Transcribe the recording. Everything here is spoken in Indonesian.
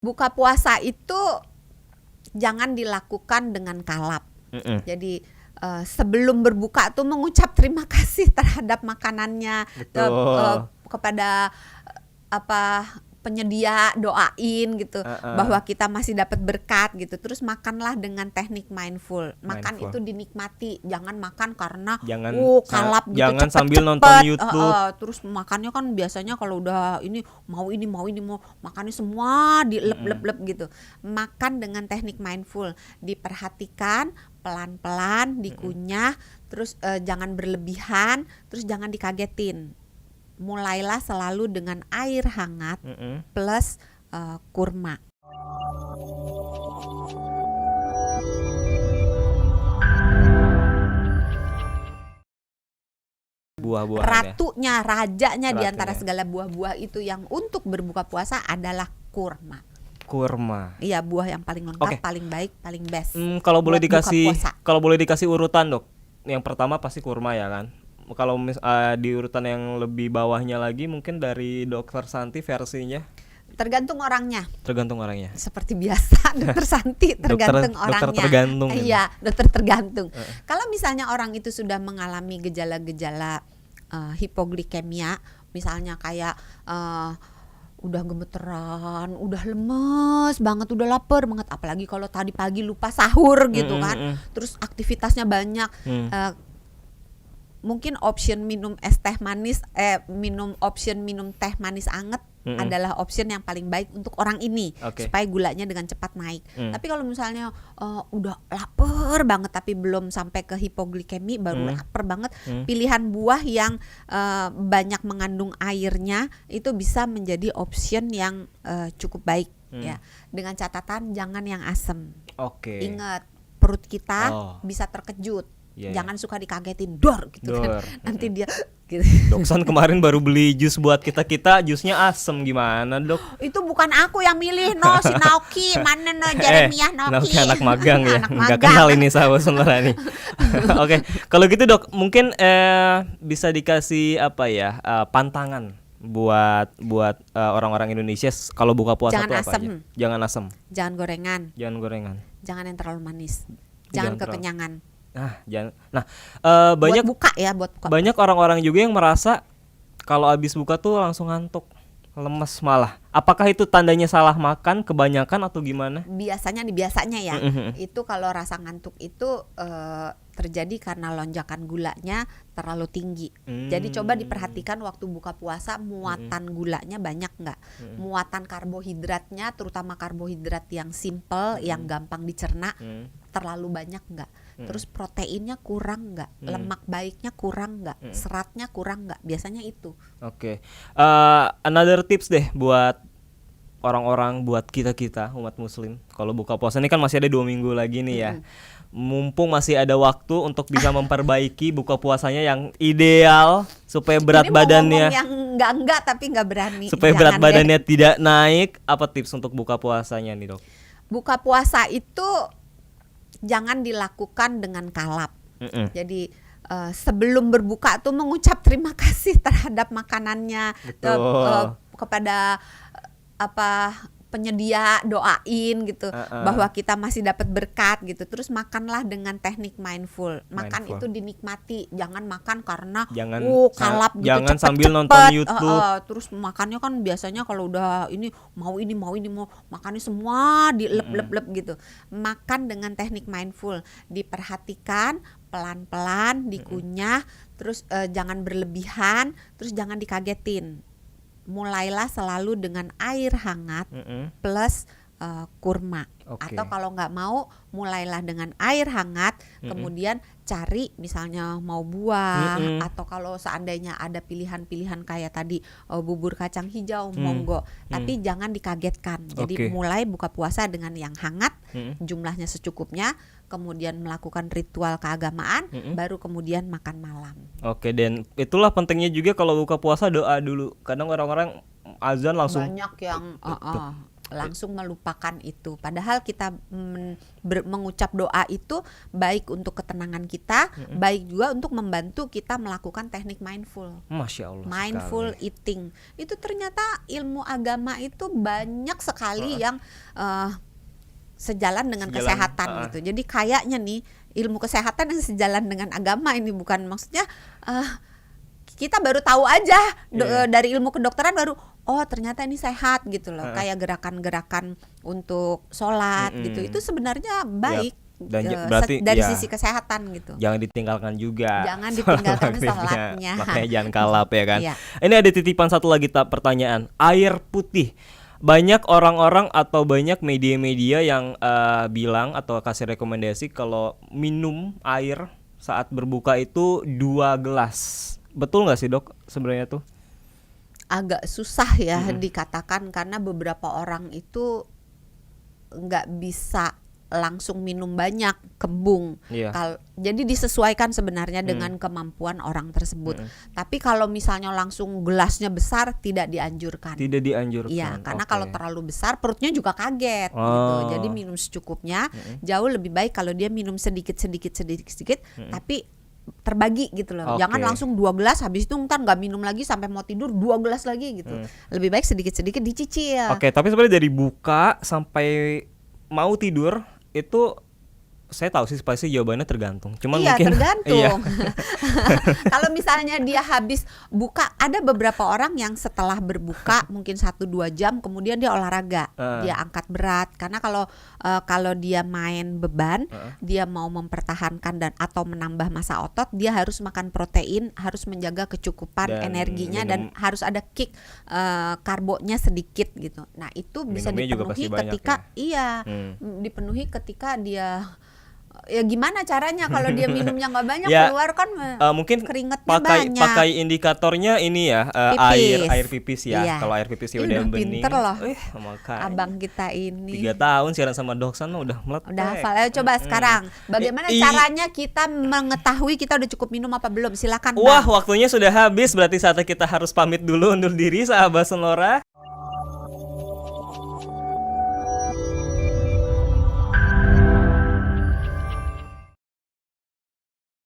Buka puasa itu jangan dilakukan dengan kalap. Mm-mm. Jadi sebelum berbuka tuh mengucap terima kasih terhadap makanannya, Betul. kepada apa penyedia, doain gitu bahwa kita masih dapat berkat gitu. Terus makanlah dengan teknik mindful. Makan Mindful. itu dinikmati, jangan makan karena Jangan kalap gitu jangan sambil nonton cepet-cepet. YouTube. Terus makannya kan biasanya kalau udah mau makannya semua dilep-lep-lep gitu. Makan dengan teknik mindful, diperhatikan pelan-pelan, dikunyah, terus jangan berlebihan, terus jangan dikagetin. Mulailah selalu dengan air hangat Mm-mm. plus kurma. Buah-buahan ya. Ratunya, rajanya di antara Ratunya. segala buah-buah itu yang untuk berbuka puasa adalah kurma. Kurma. Iya, buah yang paling lengkap, Oke. paling baik, paling best. Kalau boleh buat buka puasa. dikasih urutan, Dok. Yang pertama pasti kurma ya kan. Kalau di urutan yang lebih bawahnya lagi mungkin dari Dokter Santi versinya. Tergantung orangnya. Tergantung orangnya. Seperti biasa, Dokter Santi tergantung orangnya. Dokter tergantung. Iya, dokter tergantung. Kalau misalnya orang itu sudah mengalami gejala-gejala hipoglikemia, misalnya kayak udah gemeteran, udah lemes banget, udah lapar banget, apalagi kalau tadi pagi lupa sahur gitu kan, terus aktivitasnya banyak, mungkin option minum minum teh manis anget adalah option yang paling baik untuk orang ini, supaya gulanya dengan cepat naik. Tapi kalau misalnya udah lapar banget tapi belum sampai ke hipoglikemi, baru lapar banget, pilihan buah yang banyak mengandung airnya itu bisa menjadi option yang cukup baik ya, dengan catatan jangan yang asam. Ingat, perut kita bisa terkejut. Jangan suka dikagetin dor gitu kan. Nanti dia gitu. Doksan kemarin baru beli jus buat kita jusnya asem, gimana Dok? Itu bukan aku yang milih, no, si Naoki, mana no Jeremiah Naoki. Anak magang ya. Anak Nggak magang. kenal ini sahabat sebenarnya nih. Oke, kalau gitu Dok, mungkin bisa dikasih pantangan buat orang-orang Indonesia kalau buka puasa Jangan tuh apa asem. aja? Jangan asam. Jangan gorengan. Jangan gorengan. Jangan yang terlalu manis. Jangan Jangan kekenyangan. Banyak buat buka ya, buat buka. Banyak orang-orang juga yang merasa kalau habis buka tuh langsung ngantuk, lemes malah. Apakah itu tandanya salah makan kebanyakan atau gimana? Biasanya ya. Itu kalau rasa ngantuk itu terjadi karena lonjakan gulanya terlalu tinggi. Jadi coba diperhatikan waktu buka puasa, muatan gulanya banyak nggak? Muatan karbohidratnya, terutama karbohidrat yang simple, yang gampang dicerna, terlalu banyak nggak? Terus proteinnya kurang nggak? Lemak baiknya kurang nggak? Seratnya kurang nggak? Biasanya itu. Oke. Another tips deh buat orang-orang, buat kita umat muslim. Kalau buka puasa ini kan masih ada 2 minggu lagi nih ya. Mumpung masih ada waktu untuk bisa memperbaiki buka puasanya yang ideal supaya berat Ini mau badannya ngomong yang enggak tapi nggak berani. supaya Jangan berat deh. badannya tidak naik. Apa tips untuk buka puasanya nih, Dok? Buka puasa itu jangan dilakukan dengan kalap. Jadi sebelum berbuka tuh mengucap terima kasih terhadap makanannya, kepada penyedia, doain gitu bahwa kita masih dapat berkat gitu. Terus makanlah dengan teknik mindful. Makan itu dinikmati, jangan makan karena kalap gitu, jangan cepet-cepet. sambil nonton YouTube. Terus makannya kan biasanya kalau udah mau makannya semua dilep-lep gitu. Makan dengan teknik mindful, diperhatikan pelan-pelan, dikunyah, terus jangan berlebihan, terus jangan dikagetin. Mulailah selalu dengan air hangat plus kurma. Atau kalau nggak mau, mulailah dengan air hangat, kemudian cari misalnya mau buah, atau kalau seandainya ada pilihan-pilihan kayak tadi bubur kacang hijau, monggo. Tapi jangan dikagetkan. Jadi mulai buka puasa dengan yang hangat, jumlahnya secukupnya, kemudian melakukan ritual keagamaan, baru kemudian makan malam. Oke, dan itulah pentingnya juga kalau buka puasa doa dulu. Kadang orang-orang azan langsung banyak yang langsung melupakan itu. Padahal kita mengucap doa itu baik untuk ketenangan kita, baik juga untuk membantu kita melakukan teknik mindful. Masya Allah Mindful sekali. eating. Itu ternyata ilmu agama itu banyak sekali yang sejalan dengan Sejalan, kesehatan gitu. Jadi kayaknya nih ilmu kesehatan yang sejalan dengan agama ini, bukan maksudnya kita baru tahu aja dari ilmu kedokteran baru ternyata ini sehat gitu loh. Kayak gerakan-gerakan untuk sholat gitu. Itu sebenarnya baik. Dan berarti dari sisi kesehatan gitu. Jangan ditinggalkan juga. Jangan ditinggalkan sholat sholatnya. Makanya jangan kalap ya kan. Iya. Ini ada titipan satu lagi pertanyaan. Air putih. Banyak orang-orang atau banyak media-media yang bilang atau kasih rekomendasi kalau minum air saat berbuka itu 2 gelas. Betul nggak sih dok sebenarnya tuh? Agak susah ya dikatakan karena beberapa orang itu nggak bisa langsung minum banyak, kembung. Jadi disesuaikan sebenarnya dengan kemampuan orang tersebut. Tapi kalau misalnya langsung gelasnya besar tidak dianjurkan. Tidak dianjurkan. Iya, karena kalau terlalu besar perutnya juga kaget gitu. Jadi minum secukupnya. Jauh lebih baik kalau dia minum sedikit, tapi terbagi gitu loh. Jangan langsung 2 gelas habis itu ntar nggak minum lagi sampai mau tidur 2 gelas lagi gitu. Lebih baik sedikit-sedikit dicicil. Tapi sebenarnya dari buka sampai mau tidur itu saya tahu sih pasti jawabannya tergantung. Cuman mungkin tergantung. Kalau misalnya dia habis buka, ada beberapa orang yang setelah berbuka mungkin 1-2 jam kemudian dia olahraga, dia angkat berat. Karena kalau dia main beban, dia mau mempertahankan dan atau menambah massa otot, dia harus makan protein, harus menjaga kecukupan energinya dan harus ada kick karbonya sedikit gitu. Nah itu bisa dipenuhi ketika dipenuhi ketika dia gimana caranya kalau dia minumnya nggak banyak keluar kan mungkin keringetnya pakai indikatornya ini ya air pipis ya. Kalau air pipisnya udah bening. Pinter loh. Makanya. Abang kita ini 3 tahun siaran sama Doksan udah meletek. Udah hafal. Ayo coba sekarang bagaimana caranya kita mengetahui kita udah cukup minum apa belum? Silakan. Wah, waktunya sudah habis, berarti saatnya kita harus pamit dulu undur diri sahabat Sonora.